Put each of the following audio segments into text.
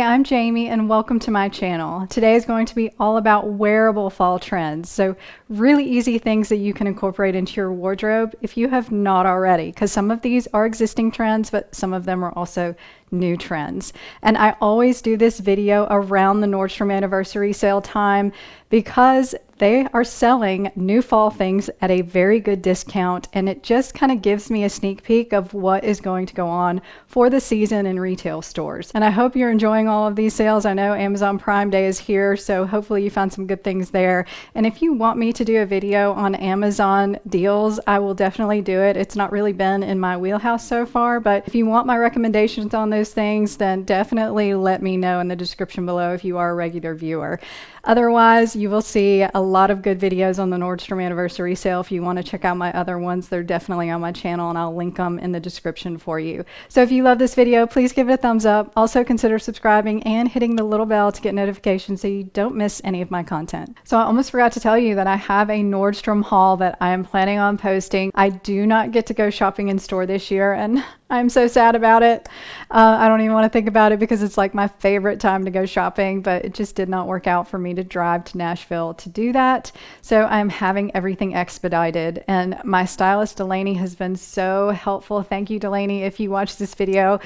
Hey, I'm Jamie and welcome to my channel. Today is going to be all about wearable fall trends. So really easy things that you can incorporate into your wardrobe if you have not already, because some of these are existing trends, but some of them are also new trends. And I always do this video around the Nordstrom Anniversary Sale time because they are selling new fall things at a very good discount, and it just kind of gives me a sneak peek of what is going to go on for the season in retail stores. And I hope you're enjoying all of these sales. I know Amazon Prime Day is here, so hopefully you found some good things there. And if you want me to do a video on Amazon deals, I will definitely do it. It's not really been in my wheelhouse so far, but if you want my recommendations on those things, then definitely let me know in the description below if you are a regular viewer. Otherwise, you will see a lot of good videos on the Nordstrom Anniversary Sale. If you want to check out my other ones, they're definitely on my channel, and I'll link them in the description for you. So if you love this video, please give it a thumbs up. Also consider subscribing and hitting the little bell to get notifications so you don't miss any of my content. So I almost forgot to tell you that I have a Nordstrom haul that I am planning on posting. I do not get to go shopping in store this year, and I'm so sad about it. I don't even want to think about it because it's like my favorite time to go shopping, but it just did not work out for me to drive to Nashville to do that. So I'm having everything expedited, and my stylist Delaney has been so helpful. Thank you, Delaney, if you watch this video.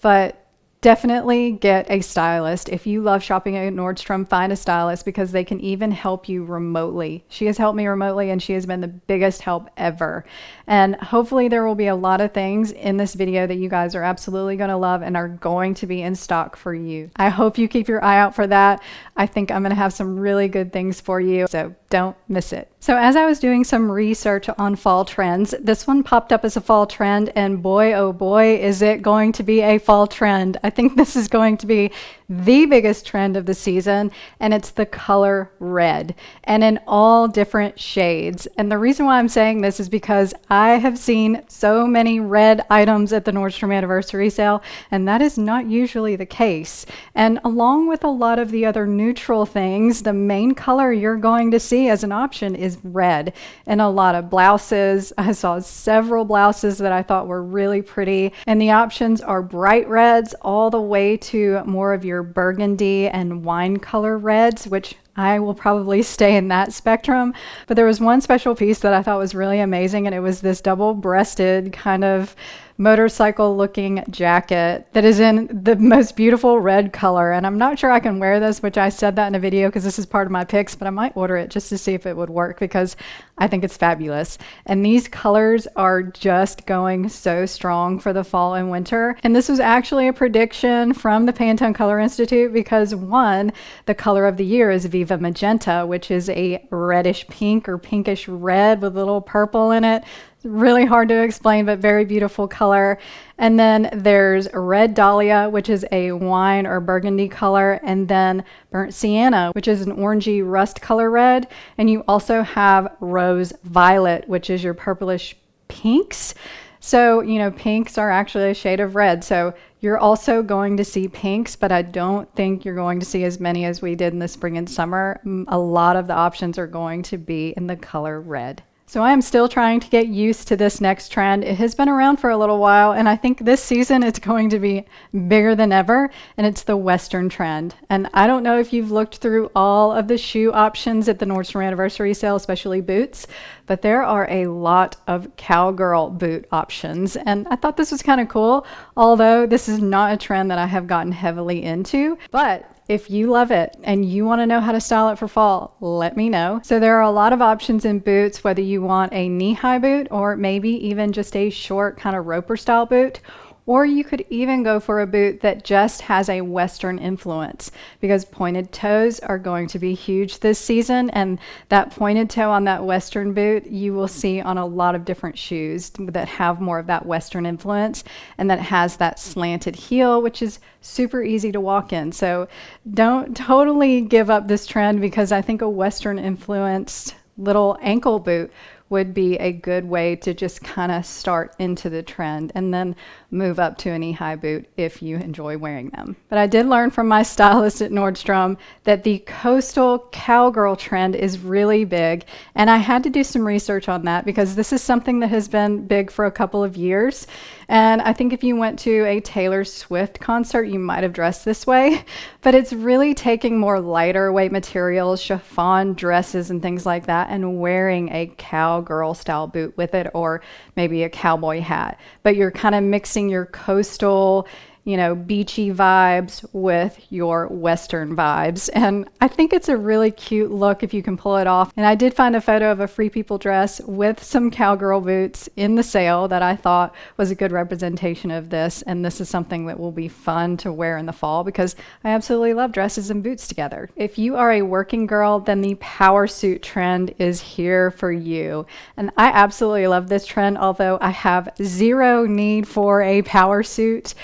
But definitely get a stylist. If you love shopping at Nordstrom, find a stylist because they can even help you remotely. She has helped me remotely, and she has been the biggest help ever. And hopefully there will be a lot of things in this video that you guys are absolutely going to love and are going to be in stock for you. I hope you keep your eye out for that. I think I'm going to have some really good things for you, so don't miss it. So as I was doing some research on fall trends, this one popped up as a fall trend, and boy, oh boy, is it going to be a fall trend. I think this is going to be the biggest trend of the season, and it's the color red, and in all different shades. And the reason why I'm saying this is because I have seen so many red items at the Nordstrom Anniversary Sale, and that is not usually the case. And along with a lot of the other neutral things, the main color you're going to see as an option is red. And a lot of blouses, I saw several blouses that I thought were really pretty, and the options are bright reds all the way to more of your burgundy and wine color reds, which I will probably stay in that spectrum. But there was one special piece that I thought was really amazing, and it was this double-breasted kind of motorcycle looking jacket that is in the most beautiful red color. And I'm not sure I can wear this, which I said that in a video because this is part of my picks, but I might order it just to see if it would work because I think it's fabulous. And these colors are just going so strong for the fall and winter. And this was actually a prediction from the Pantone Color Institute because one, the color of the year is Viva Magenta, which is a reddish pink or pinkish red with a little purple in it. Really hard to explain, but very beautiful color. And then there's Red Dahlia, which is a wine or burgundy color, and then Burnt Sienna, which is an orangey rust color red. And you also have Rose Violet, which is your purplish pinks. So, you know, pinks are actually a shade of red. So you're also going to see pinks, but I don't think you're going to see as many as we did in the spring and summer. A lot of the options are going to be in the color red. So I am still trying to get used to this next trend. It has been around for a little while, and I think this season it's going to be bigger than ever, and it's the Western trend. And I don't know if you've looked through all of the shoe options at the Nordstrom Anniversary Sale, especially boots, but there are a lot of Cowgirl boot options. And I thought this was kind of cool, although this is not a trend that I have gotten heavily into. But if you love it and you want to know how to style it for fall, let me know. So there are a lot of options in boots, whether you want a knee-high boot or maybe even just a short kind of roper style boot. Or you could even go for a boot that just has a Western influence, because pointed toes are going to be huge this season, and that pointed toe on that Western boot you will see on a lot of different shoes that have more of that Western influence and that has that slanted heel, which is super easy to walk in. So don't totally give up this trend, because I think a Western influenced little ankle boot would be a good way to just kind of start into the trend and then move up to a knee-high boot if you enjoy wearing them. But I did learn from my stylist at Nordstrom that the coastal cowgirl trend is really big, and I had to do some research on that because this is something that has been big for a couple of years. And I think if you went to a Taylor Swift concert, you might have dressed this way, but it's really taking more lighter weight materials, chiffon dresses and things like that, and wearing a cowgirl style boot with it, or maybe a cowboy hat. But you're kind of mixing your coastal, beachy vibes with your Western vibes. And I think it's a really cute look if you can pull it off. And I did find a photo of a Free People dress with some cowgirl boots in the sale that I thought was a good representation of this. And this is something that will be fun to wear in the fall because I absolutely love dresses and boots together. If you are a working girl, then the power suit trend is here for you. And I absolutely love this trend, although I have zero need for a power suit.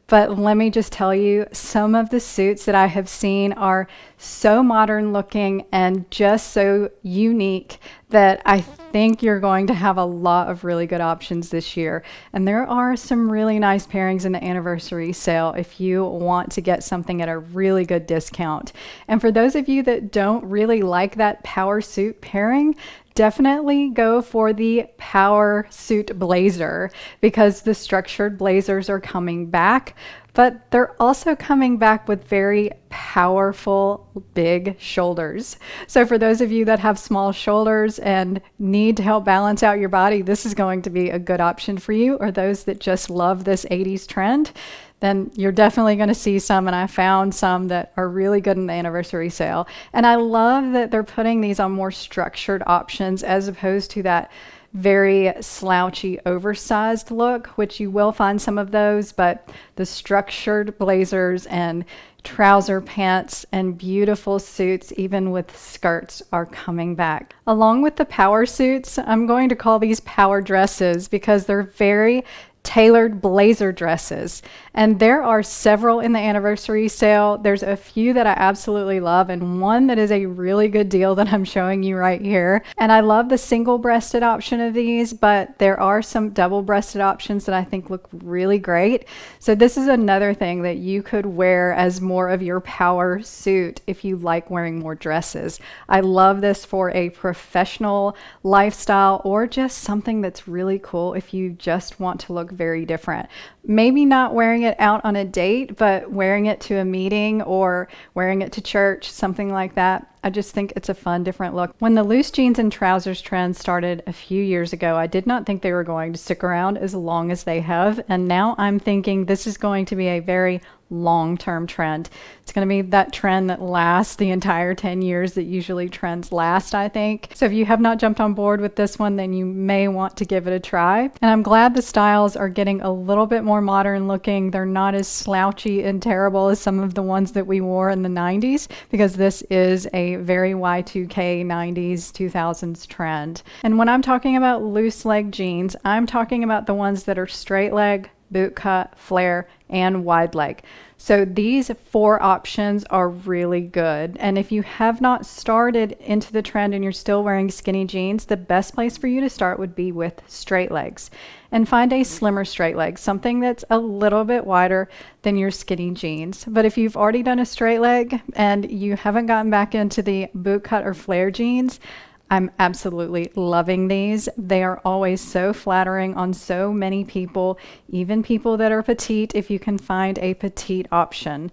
But let me just tell you, some of the suits that I have seen are so modern looking and just so unique that I think you're going to have a lot of really good options this year. And there are some really nice pairings in the anniversary sale if you want to get something at a really good discount. And for those of you that don't really like that power suit pairing, definitely go for the power suit blazer because the structured blazers are coming back, but they're also coming back with very powerful big shoulders. So for those of you that have small shoulders and need to help balance out your body, this is going to be a good option for you. Or those that just love this 80s trend, then you're definitely going to see some, and I found some that are really good in the anniversary sale. And I love that they're putting these on more structured options as opposed to that very slouchy oversized look, which you will find some of those, but the structured blazers and trouser pants and beautiful suits, even with skirts, are coming back. Along with the power suits, I'm going to call these power dresses because they're very tailored blazer dresses, and there are several in the anniversary sale. There's a few that I absolutely love, and one that is a really good deal that I'm showing you right here. And I love the single-breasted option of these, but there are some double-breasted options that I think look really great. So this is another thing that you could wear as more of your power suit if you like wearing more dresses. I love this for a professional lifestyle or just something that's really cool if you just want to look very different. Maybe not wearing it out on a date, but wearing it to a meeting or wearing it to church, something like that. I just think it's a fun, different look. When the loose jeans and trousers trend started a few years ago, I did not think they were going to stick around as long as they have. And now I'm thinking this is going to be a very long-term trend. It's going to be that trend that lasts the entire 10 years that usually trends last, I think. So if you have not jumped on board with this one, then you may want to give it a try. And I'm glad the styles are getting a little bit more modern looking. They're not as slouchy and terrible as some of the ones that we wore in the 90s, because this is a very Y2K 90s 2000s trend. And when I'm talking about loose leg jeans, I'm talking about the ones that are straight leg, boot cut, flare, and wide leg. So these 4 options are really good. And if you have not started into the trend and you're still wearing skinny jeans, the best place for you to start would be with straight legs. And find a slimmer straight leg, something that's a little bit wider than your skinny jeans. But if you've already done a straight leg and you haven't gotten back into the boot cut or flare jeans, I'm absolutely loving these. They are always so flattering on so many people, even people that are petite, if you can find a petite option.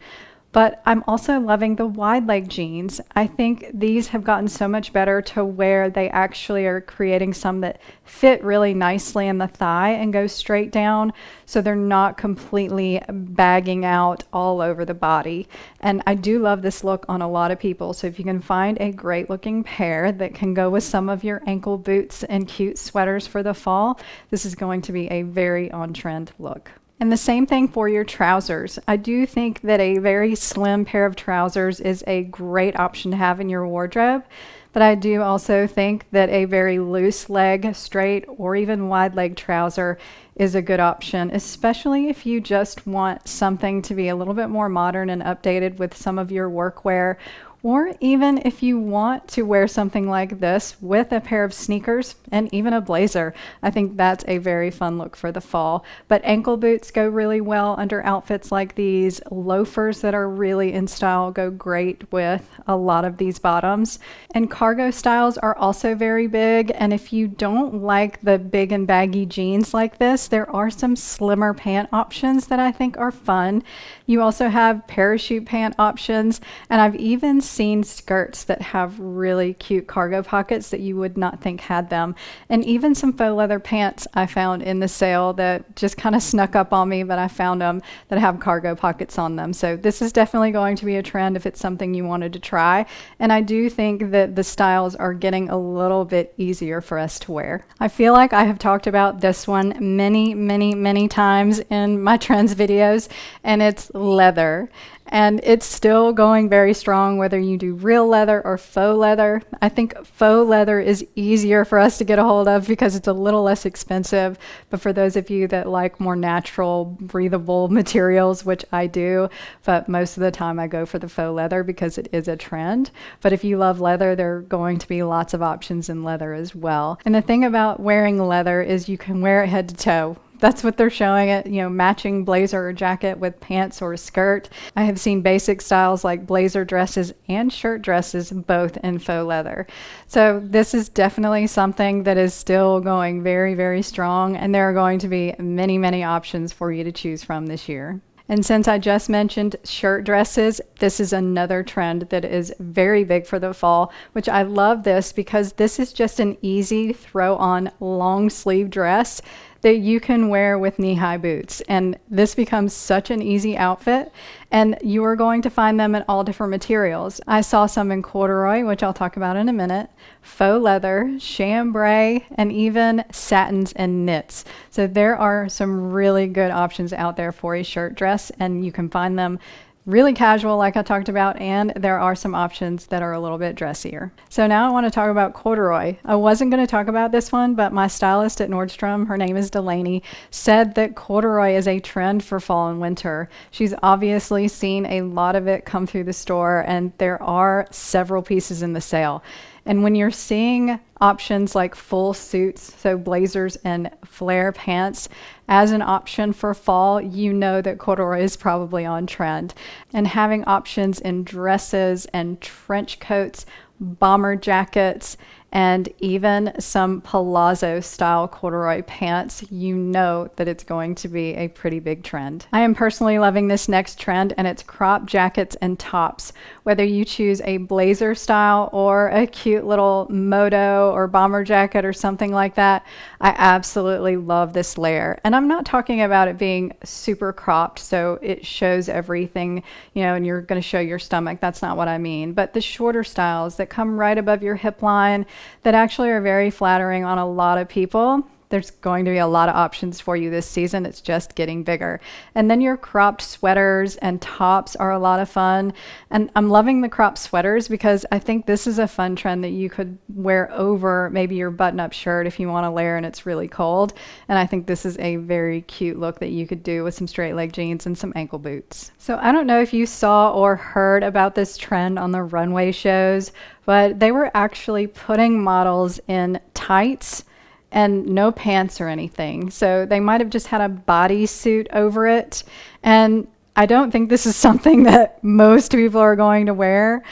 But I'm also loving the wide leg jeans. I think these have gotten so much better to where they actually are creating some that fit really nicely in the thigh and go straight down, so they're not completely bagging out all over the body. And I do love this look on a lot of people. So if you can find a great looking pair that can go with some of your ankle boots and cute sweaters for the fall, this is going to be a very on trend look. And the same thing for your trousers. I do think that a very slim pair of trousers is a great option to have in your wardrobe, but I do also think that a very loose leg, straight, or even wide leg trouser is a good option, especially if you just want something to be a little bit more modern and updated with some of your workwear, Or even if you want to wear something like this with a pair of sneakers and even a blazer, I think that's a very fun look for the fall. But ankle boots go really well under outfits like these. Loafers that are really in style go great with a lot of these bottoms. And cargo styles are also very big. And if you don't like the big and baggy jeans like this, there are some slimmer pant options that I think are fun. You also have parachute pant options, and I've even seen skirts that have really cute cargo pockets that you would not think had them. And even some faux leather pants I found in the sale that just kind of snuck up on me, but I found them that have cargo pockets on them. So this is definitely going to be a trend if it's something you wanted to try. And I do think that the styles are getting a little bit easier for us to wear. I feel like I have talked about this one many times in my trends videos, and it's leather. And it's still going very strong whether you do real leather or faux leather. I think faux leather is easier for us to get a hold of because it's a little less expensive. But for those of you that like more natural, breathable materials, which I do, but most of the time I go for the faux leather because it is a trend. But if you love leather, there are going to be lots of options in leather as well. And the thing about wearing leather is you can wear it head to toe. That's what they're showing it, matching blazer or jacket with pants or a skirt. I have seen basic styles like blazer dresses and shirt dresses, both in faux leather. So this is definitely something that is still going very strong, and there are going to be many options for you to choose from this year. And since I just mentioned shirt dresses, this is another trend that is very big for the fall, which I love this because this is just an easy throw on long sleeve dress that you can wear with knee-high boots. And this becomes such an easy outfit, and you are going to find them in all different materials. I saw some in corduroy, which I'll talk about in a minute, faux leather, chambray, and even satins and knits. So there are some really good options out there for a shirt dress, and you can find them really casual like I talked about, and there are some options that are a little bit dressier. So now I want to talk about corduroy. I wasn't going to talk about this one, but my stylist at Nordstrom, her name is Delaney, said that corduroy is a trend for fall and winter. She's obviously seen a lot of it come through the store, and there are several pieces in the sale. And when you're seeing options like full suits, so blazers and flare pants, as an option for fall, you know that corduroy is probably on trend. And having options in dresses and trench coats, bomber jackets, and even some palazzo style corduroy pants, you know that it's going to be a pretty big trend. I am personally loving this next trend, and it's crop jackets and tops. Whether you choose a blazer style or a cute little moto or bomber jacket or something like that, I absolutely love this layer. And I'm not talking about it being super cropped so it shows everything, and you're going to show your stomach. That's not what I mean. But the shorter styles that come right above your hip line that actually are very flattering on a lot of people. There's going to be a lot of options for you this season. It's just getting bigger. And then your cropped sweaters and tops are a lot of fun. And I'm loving the cropped sweaters because I think this is a fun trend that you could wear over maybe your button-up shirt if you want to layer and it's really cold. And I think this is a very cute look that you could do with some straight leg jeans and some ankle boots. So I don't know if you saw or heard about this trend on the runway shows, but they were actually putting models in tights and no pants or anything. So they might have just had a bodysuit over it. And I don't think this is something that most people are going to wear,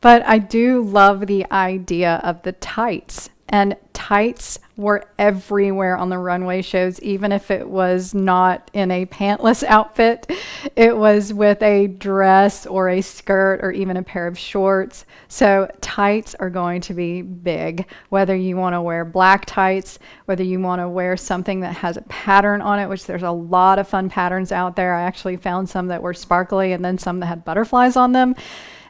but I do love the idea of the tights. And tights were everywhere on the runway shows, even if it was not in a pantless outfit. It was with a dress or a skirt or even a pair of shorts. So tights are going to be big, whether you want to wear black tights, whether you want to wear something that has a pattern on it, which there's a lot of fun patterns out there. I actually found some that were sparkly and then some that had butterflies on them.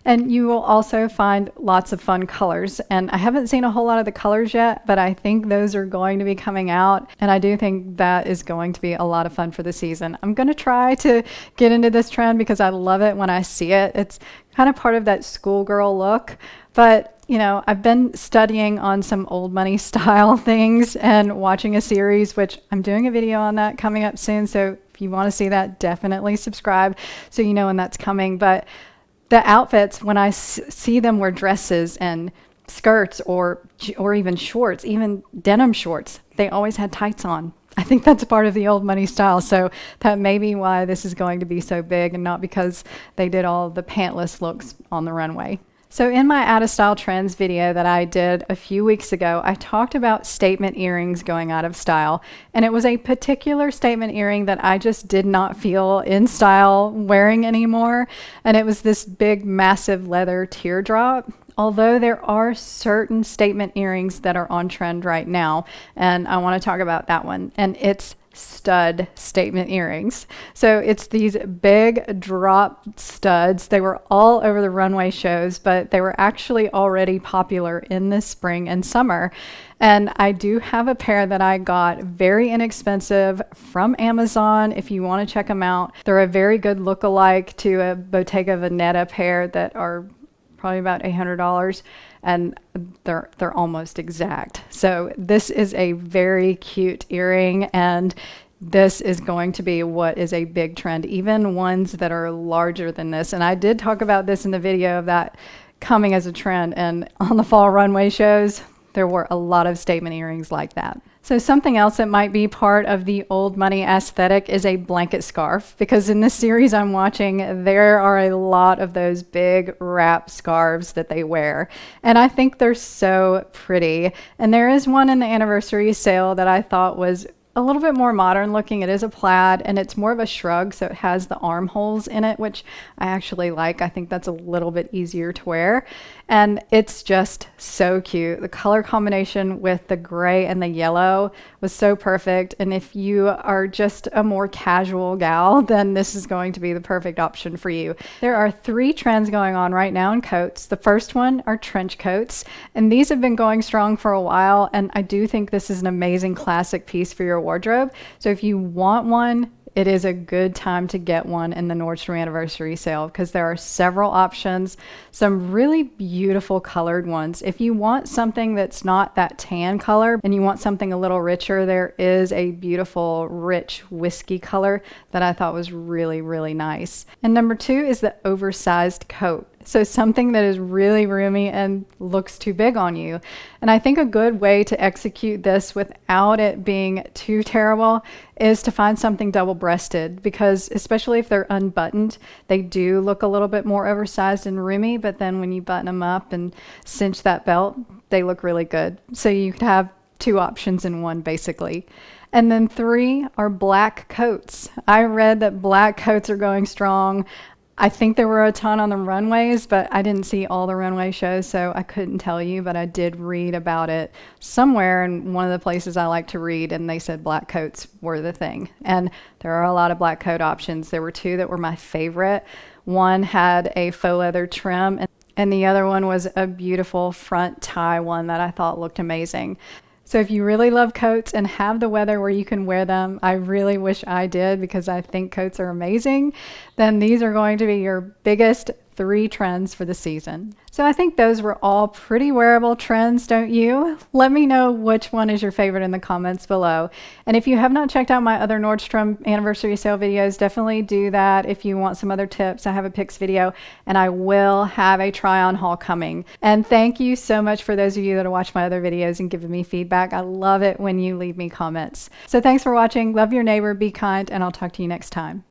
And you will also find lots of fun colors. And I haven't seen a whole lot of the colors yet, but I think those are going to be coming out. And I do think that is going to be a lot of fun for the season. I'm going to try to get into this trend because I love it when I see it. It's kind of part of that schoolgirl look. But, I've been studying on some old money style things and watching a series, which I'm doing a video on that coming up soon. So if you want to see that, definitely subscribe so you know when that's coming. But The outfits, when I see them wear dresses and skirts or even shorts, even denim shorts, they always had tights on. I think that's part of the old money style. So that may be why this is going to be so big, and not because they did all the pantless looks on the runway. So in my out of style trends video that I did a few weeks ago, I talked about statement earrings going out of style. And it was a particular statement earring that I just did not feel in style wearing anymore. And it was this big, massive leather teardrop. Although there are certain statement earrings that are on trend right now, and I want to talk about that one, and it's stud statement earrings. So it's these big drop studs. They were all over the runway shows, but they were actually already popular in the spring and summer. And I do have a pair that I got very inexpensive from Amazon. If you want to check them out, they're a very good look-alike to a Bottega Veneta pair that are probably about $800, and they're almost exact. So this is a very cute earring, and this is going to be what is a big trend, even ones that are larger than this. And I did talk about this in the video of that coming as a trend, and on the fall runway shows, there were a lot of statement earrings like that. So something else that might be part of the old money aesthetic is a blanket scarf, because in this series I'm watching, there are a lot of those big wrap scarves that they wear. And I think they're so pretty. And there is one in the anniversary sale that I thought was a little bit more modern looking. It is a plaid, and it's more of a shrug, so it has the armholes in it, which I actually like. I think that's a little bit easier to wear, and it's just so cute. The color combination with the gray and the yellow was so perfect, and if you are just a more casual gal, then this is going to be the perfect option for you. There are 3 trends going on right now in coats. The first one are trench coats, and these have been going strong for a while, and I do think this is an amazing classic piece for your wardrobe. So if you want one, it is a good time to get one in the Nordstrom Anniversary Sale, because there are several options, some really beautiful colored ones. If you want something that's not that tan color and you want something a little richer, there is a beautiful rich whiskey color that I thought was really, really nice. And number 2 is the oversized coat. So something that is really roomy and looks too big on you. And I think a good way to execute this without it being too terrible is to find something double-breasted, because especially if they're unbuttoned, they do look a little bit more oversized and roomy, but then when you button them up and cinch that belt, they look really good. So you could have 2 options in one, basically. And then 3 are black coats. I read that black coats are going strong. I think there were a ton on the runways, but I didn't see all the runway shows, so I couldn't tell you, but I did read about it somewhere in one of the places I like to read, and they said black coats were the thing. And there are a lot of black coat options. There were 2 that were my favorite. One had a faux leather trim, and the other one was a beautiful front tie one that I thought looked amazing. So if you really love coats and have the weather where you can wear them, I really wish I did, because I think coats are amazing, then these are going to be your biggest 3 trends for the season. So I think those were all pretty wearable trends, don't you? Let me know which one is your favorite in the comments below. And if you have not checked out my other Nordstrom Anniversary Sale videos, definitely do that. If you want some other tips, I have a picks video, and I will have a try-on haul coming. And thank you so much for those of you that watch my other videos and giving me feedback. I love it when you leave me comments. So thanks for watching. Love your neighbor, be kind, and I'll talk to you next time.